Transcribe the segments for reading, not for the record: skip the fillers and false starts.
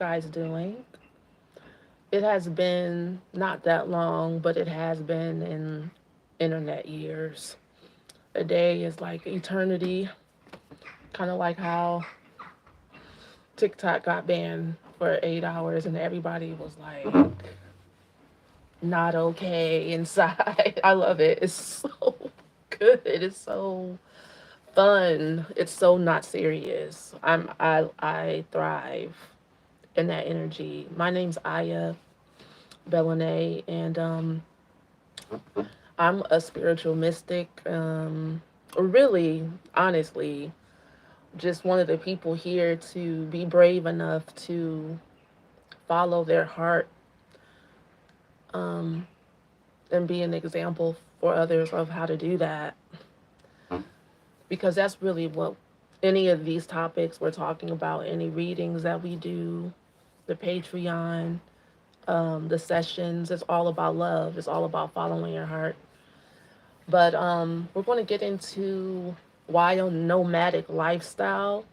guys doing? It has been not that long, but it has been in internet years. A day is like eternity, kind of like how TikTok got banned for 8 hours and everybody was like, not okay inside. I love it. It's so good. It is so fun. It's so not serious. I thrive in that energy. My name's Aya Belene, and I'm a spiritual mystic. Really, honestly, just one of the people here to be brave enough to follow their heart, um, and be an example for others of how to do that. Because that's really what any of these topics we're talking about, any readings that we do, the Patreon, the sessions, it's all about love. It's all about following your heart. But we're going to get into why a nomadic lifestyle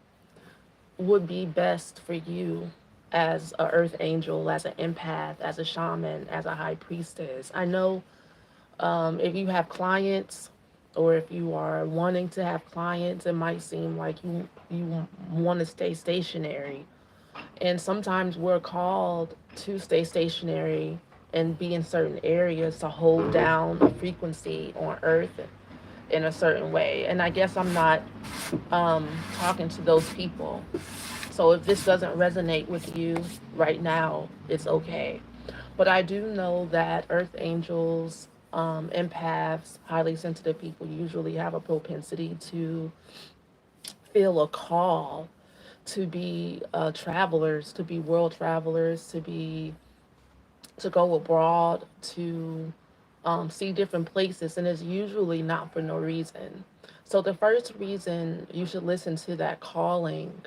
would be best for you as a earth angel, as an empath, as a shaman, as a high priestess. I know if you have clients or if you are wanting to have clients, it might seem like you want to stay stationary. And sometimes we're called to stay stationary and be in certain areas to hold down a frequency on earth in a certain way. And I guess I'm not talking to those people. So if this doesn't resonate with you right now, it's okay. But I do know that earth angels, empaths, highly sensitive people usually have a propensity to feel a call to be travelers, to be world travelers, to go abroad, to see different places, and it's usually not for no reason. So the first reason you should listen to that calling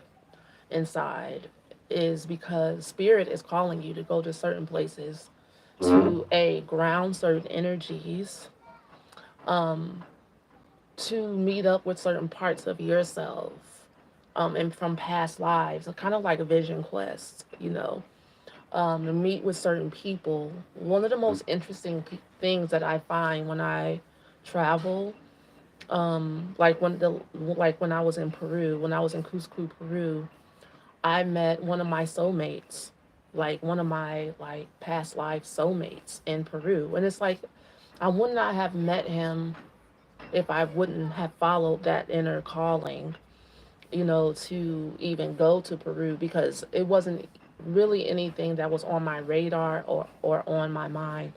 inside is because spirit is calling you to go to certain places, to a ground certain energies, um, to meet up with certain parts of yourself, and from past lives, kind of like a vision quest, to meet with certain people. One of the most interesting things that I find when I travel, like when I was in Peru, when I was in Cusco, Peru, I met one of my soulmates, like one of my like past life soulmates in Peru, and it's like I would not have met him if I wouldn't have followed that inner calling, to even go to Peru because it wasn't really anything that was on my radar or on my mind.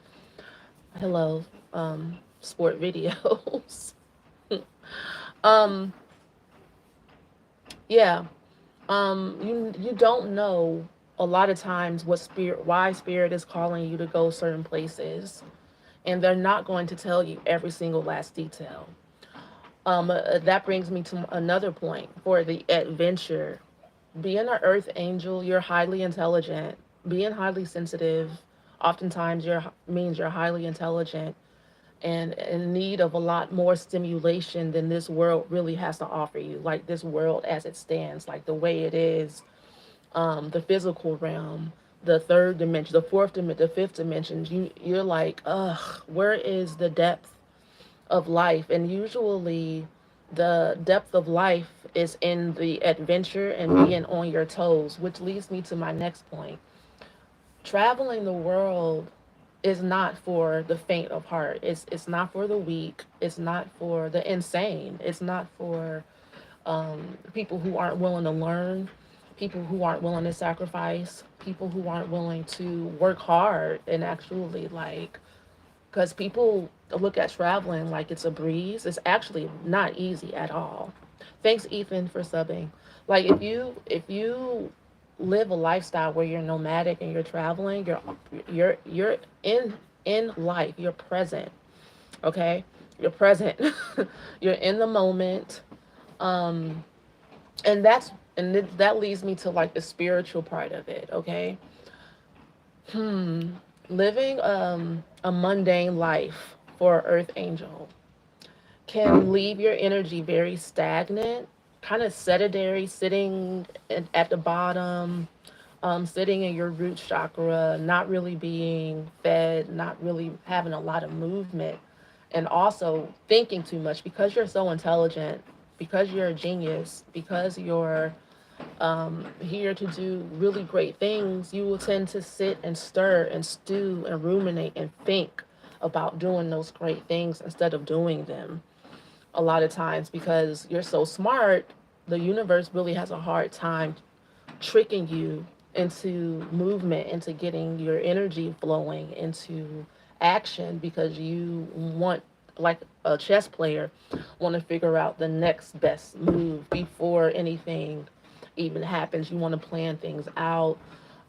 Hello, sport videos. um, yeah. You don't know a lot of times why spirit is calling you to go certain places, and they're not going to tell you every single last detail. That brings me to another point for the adventure. Being an earth angel, you're highly intelligent. Being highly sensitive, oftentimes means you're highly intelligent and in need of a lot more stimulation than this world really has to offer you. Like this world as it stands, like the way it is, the physical realm, the third dimension, the fourth dimension, the fifth dimension. You're like, ugh, where is the depth of life? And usually the depth of life is in the adventure and being on your toes, which leads me to my next point. Traveling the world is not for the faint of heart. It's not for the weak. It's not for the insane. It's not for people who aren't willing to learn, people who aren't willing to sacrifice, people who aren't willing to work hard and actually like, because people look at traveling like it's a breeze. It's actually not easy at all. Thanks, Ethan, for subbing. Like if you live a lifestyle where you're nomadic and you're traveling, you're in life. You're present. Okay, you're present. You're in the moment. Um, and that leads me to like the spiritual part of it. Okay, hmm, living a mundane life for Earth Angel can leave your energy very stagnant, kind of sedentary, sitting at the bottom, sitting in your root chakra, not really being fed, not really having a lot of movement, and also thinking too much because you're so intelligent, because you're a genius, because you're here to do really great things, you will tend to sit and stir and stew and ruminate and think about doing those great things instead of doing them a lot of times because you're so smart. The universe really has a hard time tricking you into movement, into getting your energy flowing into action because you want, like a chess player, want to figure out the next best move before anything even happens. You want to plan things out.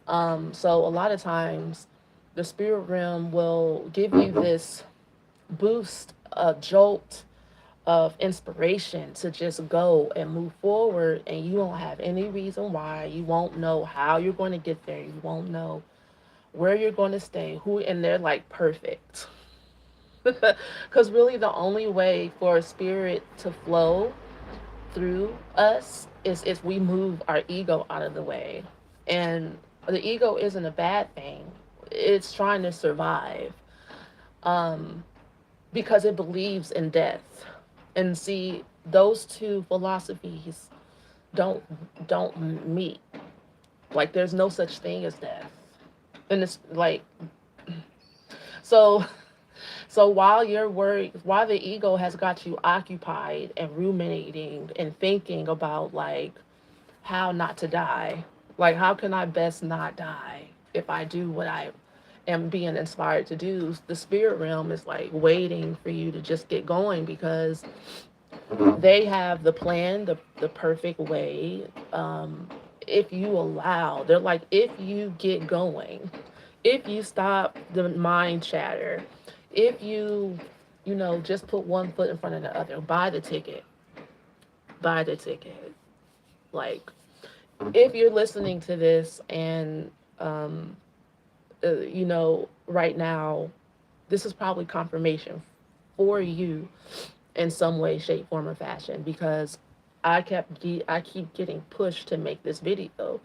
So a lot of times the spirit realm will give you this boost, a jolt of inspiration to just go and move forward, and you won't have any reason why. You won't know how you're going to get there. You won't know where you're going to stay, who, and they're like perfect. Because really, the only way for a spirit to flow through us is if we move our ego out of the way. And the ego isn't a bad thing, it's trying to survive, um, because it believes in death. And see, those two philosophies don't meet. Like, there's no such thing as death. And it's like, so so while you're worried, while the ego has got you occupied and ruminating and thinking about like how not to die, like how can I best not die if I do what I am being inspired to do, the spirit realm is like waiting for you to just get going because they have the plan, the perfect way. If you allow, they're like, if you get going, if you stop the mind chatter, if you just put one foot in front of the other, buy the ticket, buy the ticket. Like, if you're listening to this and, right now, this is probably confirmation for you in some way, shape, form, or fashion because I keep getting pushed to make this video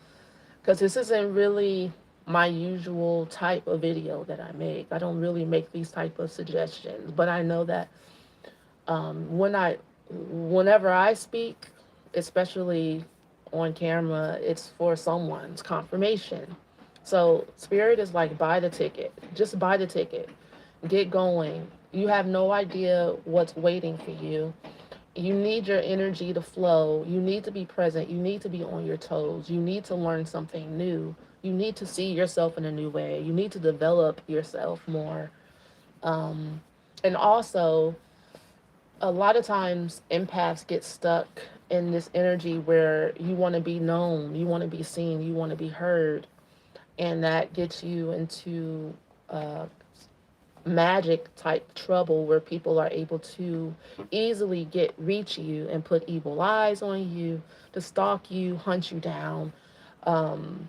because this isn't really my usual type of video that I make. I don't really make these type of suggestions, but I know that whenever I speak, especially on camera, it's for someone's confirmation. So spirit is like, buy the ticket. Just buy the ticket. Get going. You have no idea what's waiting for you. You need your energy to flow. You need to be present. You need to be on your toes. You need to learn something new. You need to see yourself in a new way. You need to develop yourself more. And also, a lot of times empaths get stuck in this energy where you want to be known, you want to be seen, you want to be heard. And that gets you into uh, magic type trouble where people are able to easily reach you and put evil eyes on you, to stalk you, hunt you down, um,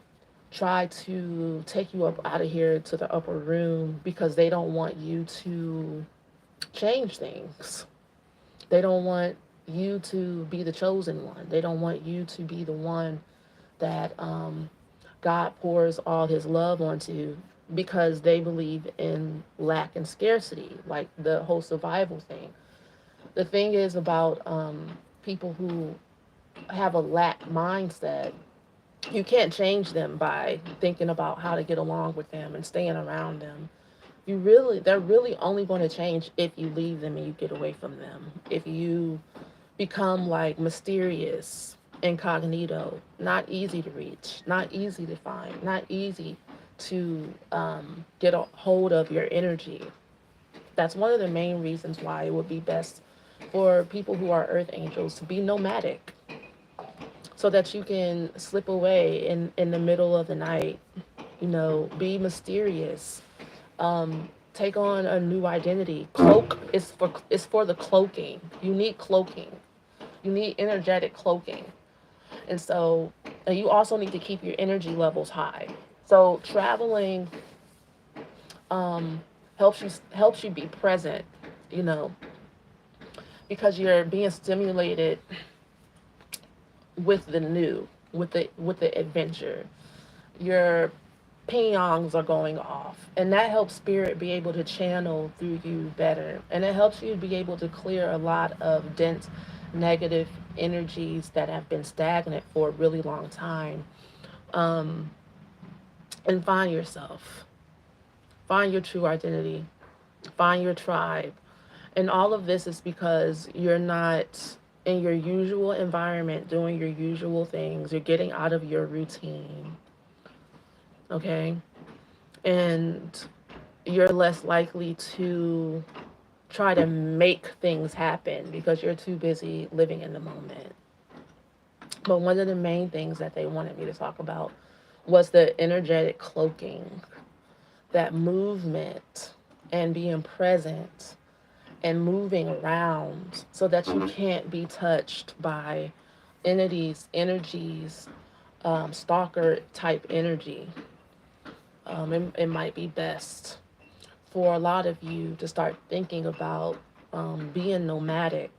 try to take you up out of here to the upper room because they don't want you to change things. They don't want you to be the chosen one. They don't want you to be the one that God pours all his love onto because they believe in lack and scarcity, like the whole survival thing. The thing is about people who have a lack mindset, you can't change them by thinking about how to get along with them and staying around them. They're really only going to change if you leave them and you get away from them. If you become like mysterious, incognito, not easy to reach, not easy to find, not easy to get a hold of your energy. That's one of the main reasons why it would be best for people who are earth angels to be nomadic so that you can slip away in the middle of the night, be mysterious, take on a new identity. Cloak is for the cloaking. You need cloaking. You need energetic cloaking. And you also need to keep your energy levels high. So traveling helps you be present, you know, because you're being stimulated with the new, with the adventure. your ping-yongs are going off, and that helps spirit be able to channel through you better, and it helps you be able to clear a lot of dense negative energies that have been stagnant for a really long time, um, and find yourself, find your true identity, find your tribe. And all of this is because you're not in your usual environment doing your usual things. You're getting out of your routine, okay? And you're less likely to try to make things happen because you're too busy living in the moment. But one of the main things that they wanted me to talk about was the energetic cloaking, that movement and being present and moving around so that you can't be touched by entities, energies, stalker type energy. It might be best for a lot of you to start thinking about being nomadic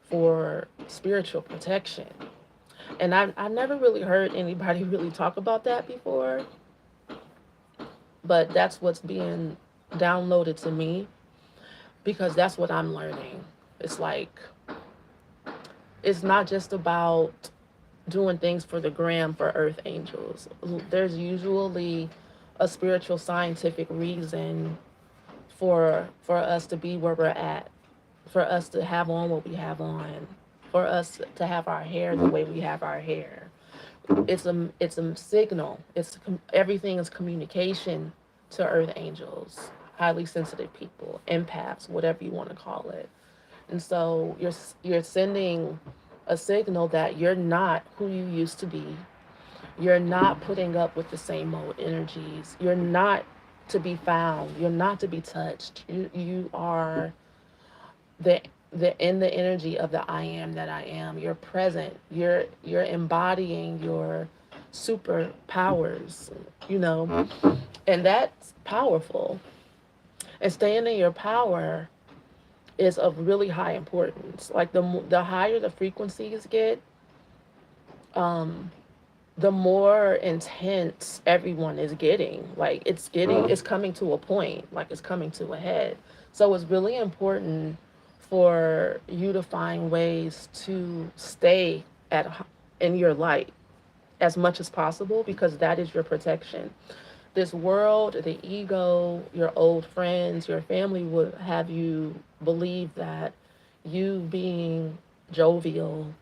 for spiritual protection. And I never really heard anybody really talk about that before, but that's what's being downloaded to me because that's what I'm learning. It's like, it's not just about doing things for the gram for earth angels. There's usually a spiritual scientific reason for us to be where we're at, for us to have on what we have on, for us to have our hair the way we have our hair. It's a signal. Everything is communication to earth angels, highly sensitive people, empaths, whatever you want to call it. And so you're sending a signal that you're not who you used to be. You're not putting up with the same old energies. You're not to be found. You're not to be touched. You are the in the energy of the I am that I am. You're present. You're embodying your superpowers, you know, and that's powerful. And staying in your power is of really high importance. Like the higher the frequencies get, the more intense everyone is getting. Like it's coming to a point, like it's coming to a head. So it's really important for you to find ways to stay in your light as much as possible because that is your protection. This world, the ego, your old friends, your family would have you believe that you being jovial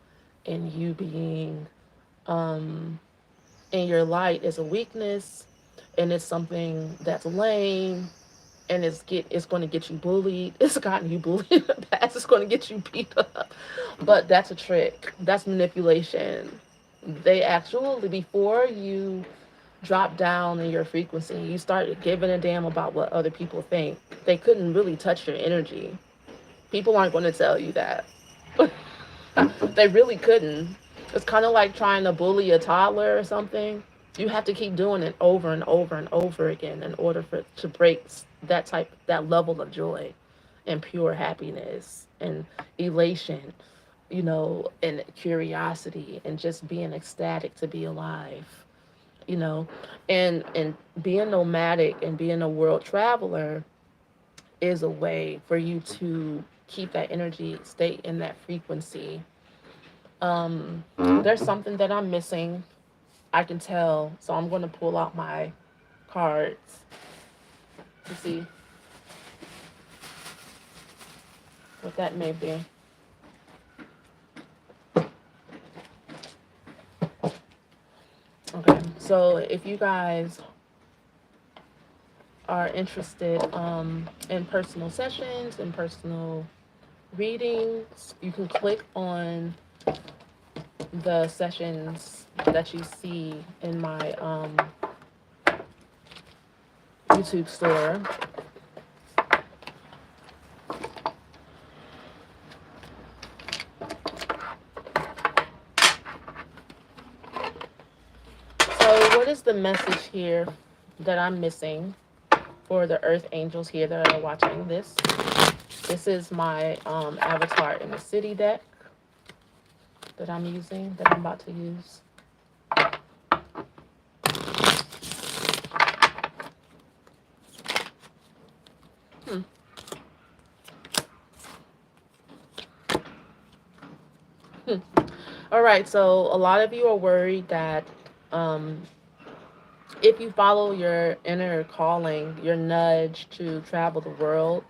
and you being in your light is a weakness, and it's something that's lame, and it's going to get you bullied. It's gotten you bullied in the past. It's going to get you beat up. But that's a trick. That's manipulation. They actually, before you drop down in your frequency, you start giving a damn about what other people think. They couldn't really touch your energy. People aren't going to tell you that. They really couldn't. It's kind of like trying to bully a toddler or something. You have to keep doing it over and over and over again in order for it to break that level of joy and pure happiness and elation, you know, and curiosity and just being ecstatic to be alive, you know. And being nomadic and being a world traveler is a way for you to keep that energy, stay in that frequency. There's something that I'm missing. I can tell. So I'm going to pull out my cards to see what that may be. Okay, so if you guys are interested in personal sessions and personal readings, you can click on the sessions that you see in my YouTube store. So what is the message here that I'm missing for the earth angels here that are watching this? This is my avatar in the city deck that I'm using, that I'm about to use. All right, so a lot of you are worried that um, if you follow your inner calling, your nudge to travel the world,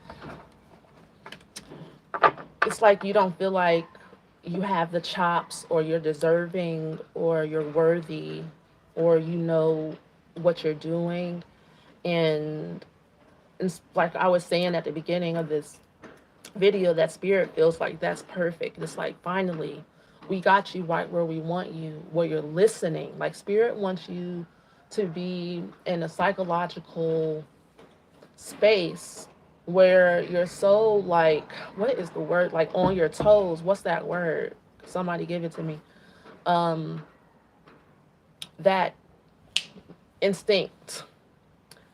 it's like you don't feel like you have the chops or you're deserving or you're worthy or you know what you're doing. And it's like I was saying at the beginning of this video, that spirit feels like that's perfect. It's like finally we got you right where we want you, where you're listening. Like spirit wants you to be in a psychological space where you're so like, what is the word, like on your toes. What's that word? Somebody give it to me. um that instinct.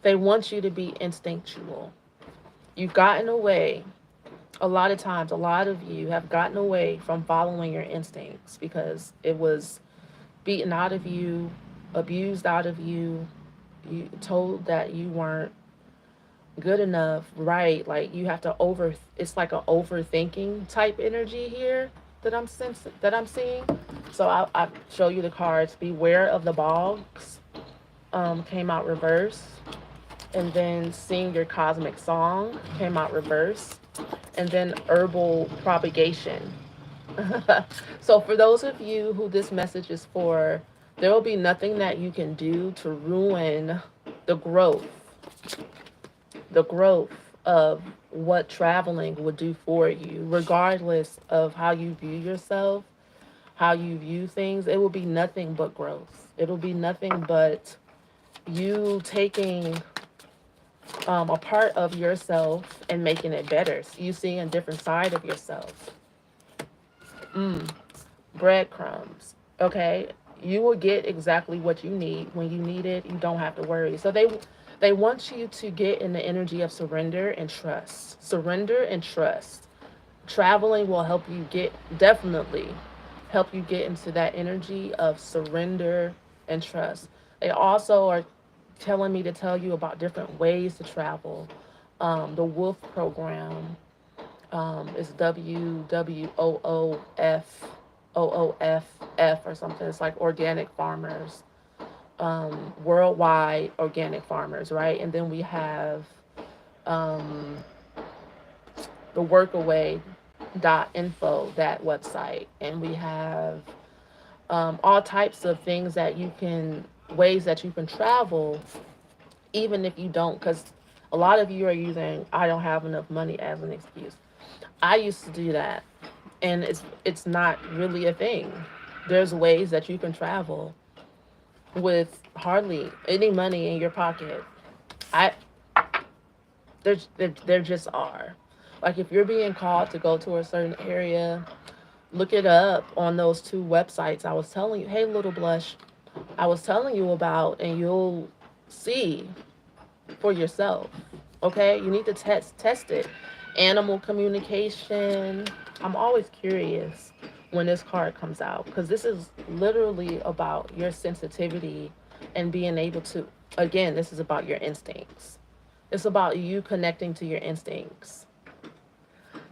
They want you to be instinctual. You've gotten away. A lot of times, a lot of you have gotten away from following your instincts because it was beaten out of you, abused out of you, you told that you weren't good enough, right? Like you have to over, it's like an overthinking type energy here that I'm seeing. So I show you the cards. Beware of the bogs came out reverse, and then sing your cosmic song came out reverse, and then herbal propagation. So for those of you who this message is for, there will be nothing that you can do to ruin the growth, the growth of what traveling would do for you, regardless of how you view yourself, how you view things. It will be nothing but growth. It'll be nothing but you taking a part of yourself and making it better. So you seeing a different side of yourself. Mm, breadcrumbs. Okay, you will get exactly what you need when you need it. You don't have to worry. So they want you to get in the energy of surrender and trust. Surrender and trust. Traveling will help you get, definitely help you get into that energy of surrender and trust. They also are telling me to tell you about different ways to travel. The Wolf program is WWOOF or something. It's like organic farmers, worldwide organic farmers, right? And then we have um, the workaway.info, that website. And we have all types of things that you can, ways that you can travel, even if you don't, because a lot of you are using I don't have enough money as an excuse. I used to do that, and it's not really a thing. There's ways that you can travel with hardly any money in your pocket. I there just are. Like if you're being called to go to a certain area, look it up on those two websites I was telling you. Hey, little blush, I was telling you about, and you'll see for yourself. Okay, you need to test it. Animal communication. I'm always curious when this card comes out because this is literally about your sensitivity and being able to, again, this is about your instincts. It's about you connecting to your instincts.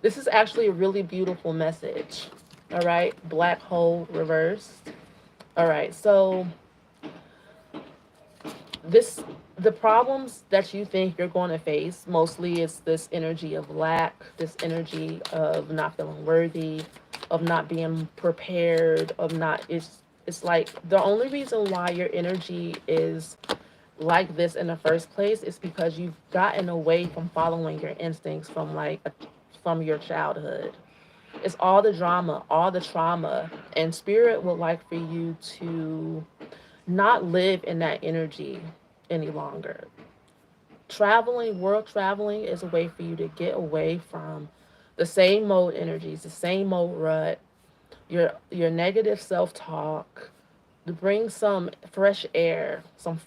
This is actually a really beautiful message. All right, black hole reversed. All right, so this, the problems that you think you're going to face mostly is this energy of lack, this energy of not feeling worthy, of not being prepared, of not, it's like the only reason why your energy is like this in the first place is because you've gotten away from following your instincts from from your childhood. It's all the drama, all the trauma, and spirit would like for you to not live in that energy any longer. Traveling, world traveling is a way for you to get away from the same mode energies, the same mode rut, your negative self-talk, to bring some fresh air, some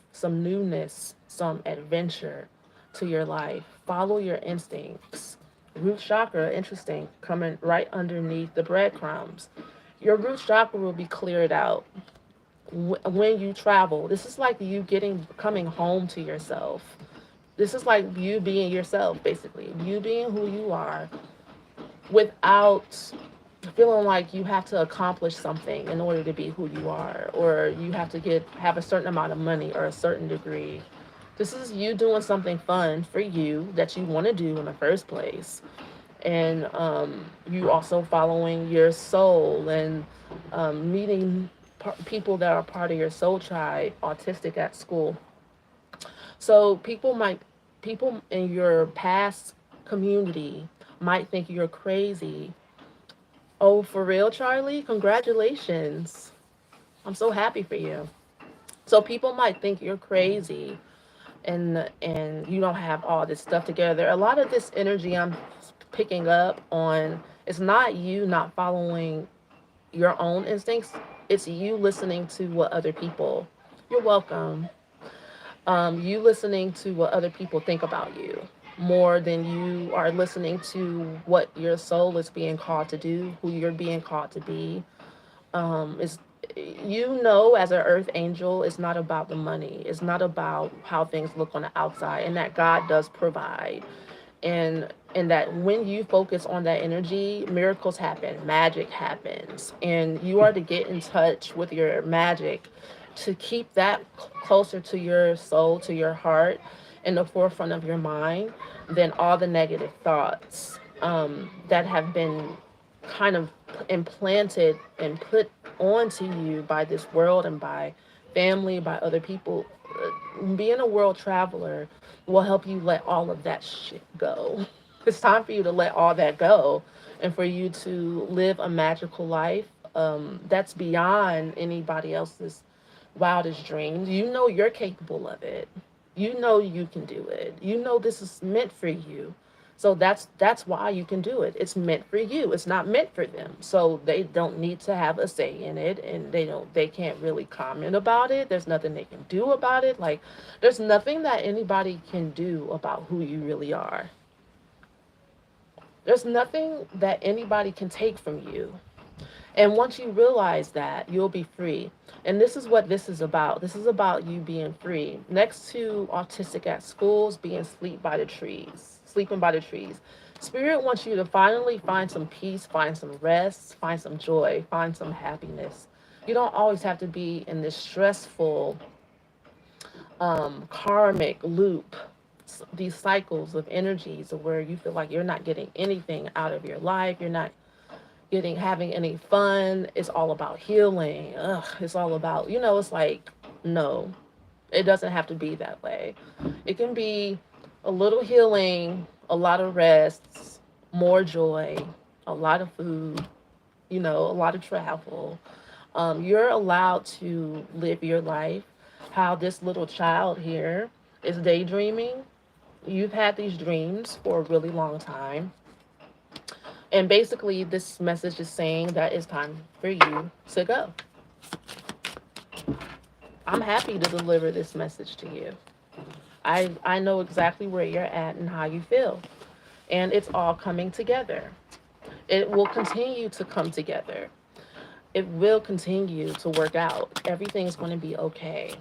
newness, some adventure to your life. Follow your instincts. Root chakra, interesting, coming right underneath the breadcrumbs. Your root chakra will be cleared out when you travel. This is like you coming home to yourself. This is like you being yourself, basically. You being who you are without feeling like you have to accomplish something in order to be who you are, or you have to have a certain amount of money or a certain degree. This is you doing something fun for you that you want to do in the first place. And you also following your soul and meeting people that are part of your soul tribe, autistic at school. So people in your past community might think you're crazy. Oh, for real, Charlie? Congratulations. I'm so happy for you. So people might think you're crazy and you don't have all this stuff together. A lot of this energy I'm picking up on is not you not following your own instincts. It's you listening to what other people. You're welcome. You listening to what other people think about you more than you are listening to what your soul is being called to do, who you're being called to be. Is as an earth angel, it's not about the money. It's not about how things look on the outside, and that God does provide. And that when you focus on that energy, miracles happen, magic happens, and you are to get in touch with your magic to keep that closer to your soul, to your heart, in the forefront of your mind than all the negative thoughts that have been kind of implanted and put onto you by this world and by family, by other people. Being a world traveler will help you let all of that shit go. It's time for you to let all that go and for you to live a magical life that's beyond anybody else's wildest dreams. You know you're capable of it. You know you can do it. You know this is meant for you. So that's why you can do it. It's meant for you. It's not meant for them. So they don't need to have a say in it, and they can't really comment about it. There's nothing they can do about it. Like there's nothing that anybody can do about who you really are. There's nothing that anybody can take from you. And once you realize that, you'll be free. And this is what this is about. This is about you being free. Next to autistic at schools, being sleeping by the trees. Spirit wants you to finally find some peace, find some rest, find some joy, find some happiness. You don't always have to be in this stressful, karmic loop, these cycles of energies where you feel like you're not getting anything out of your life. You're not having any fun. It's all about healing. It's all about, it's like, no, it doesn't have to be that way. It can be a little healing, a lot of rest, more joy, a lot of food, a lot of travel. You're allowed to live your life how this little child here is daydreaming. You've had these dreams for a really long time. And basically, this message is saying that it's time for you to go. I'm happy to deliver this message to you. I know exactly where you're at and how you feel. And it's all coming together. It will continue to come together. It will continue to work out. Everything's going to be okay.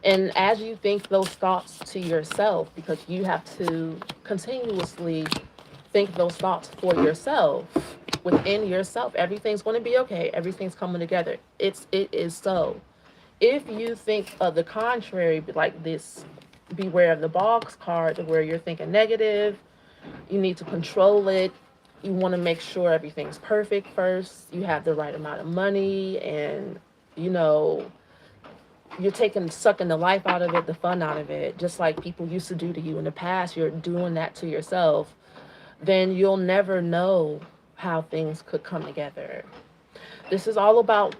And as you think those thoughts to yourself, because you have to continuously think those thoughts for yourself, within yourself, everything's going to be okay. Everything's coming together. It is so. If you think of the contrary, like this beware of the box card, where you're thinking negative, you need to control it. You want to make sure everything's perfect first. You have the right amount of money, and you're sucking the life out of it, the fun out of it, just like people used to do to you in the past. You're doing that to yourself. Then you'll never know how things could come together. This is all about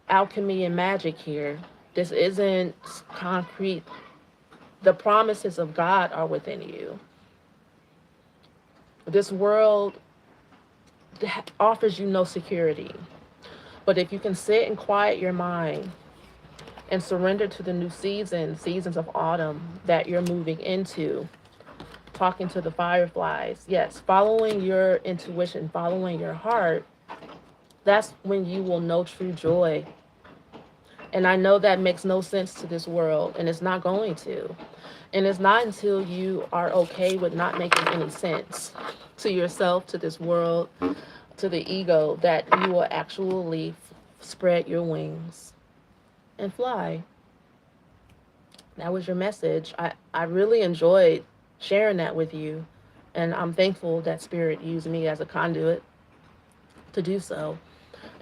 alchemy and magic here. This isn't concrete. The promises of God are within you. This world offers you no security. But if you can sit and quiet your mind and surrender to the new seasons of autumn that you're moving into, talking to the fireflies, yes, following your intuition, following your heart, that's when you will know true joy. And I know that makes no sense to this world, and it's not going to. And it's not until you are okay with not making any sense to yourself, to this world, to the ego that you will actually spread your wings and fly. That was your message. I really enjoyed sharing that with you. And I'm thankful that Spirit used me as a conduit to do so.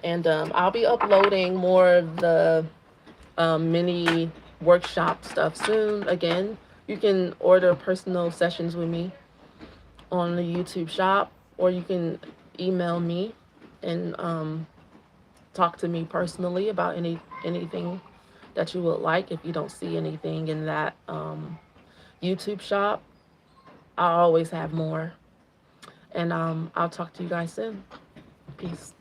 And I'll be uploading more of the mini workshop stuff soon. Again, you can order personal sessions with me on the YouTube shop, or you can email me and talk to me personally about anything that you would like. If you don't see anything in that YouTube shop, I always have more. And I'll talk to you guys soon. Peace.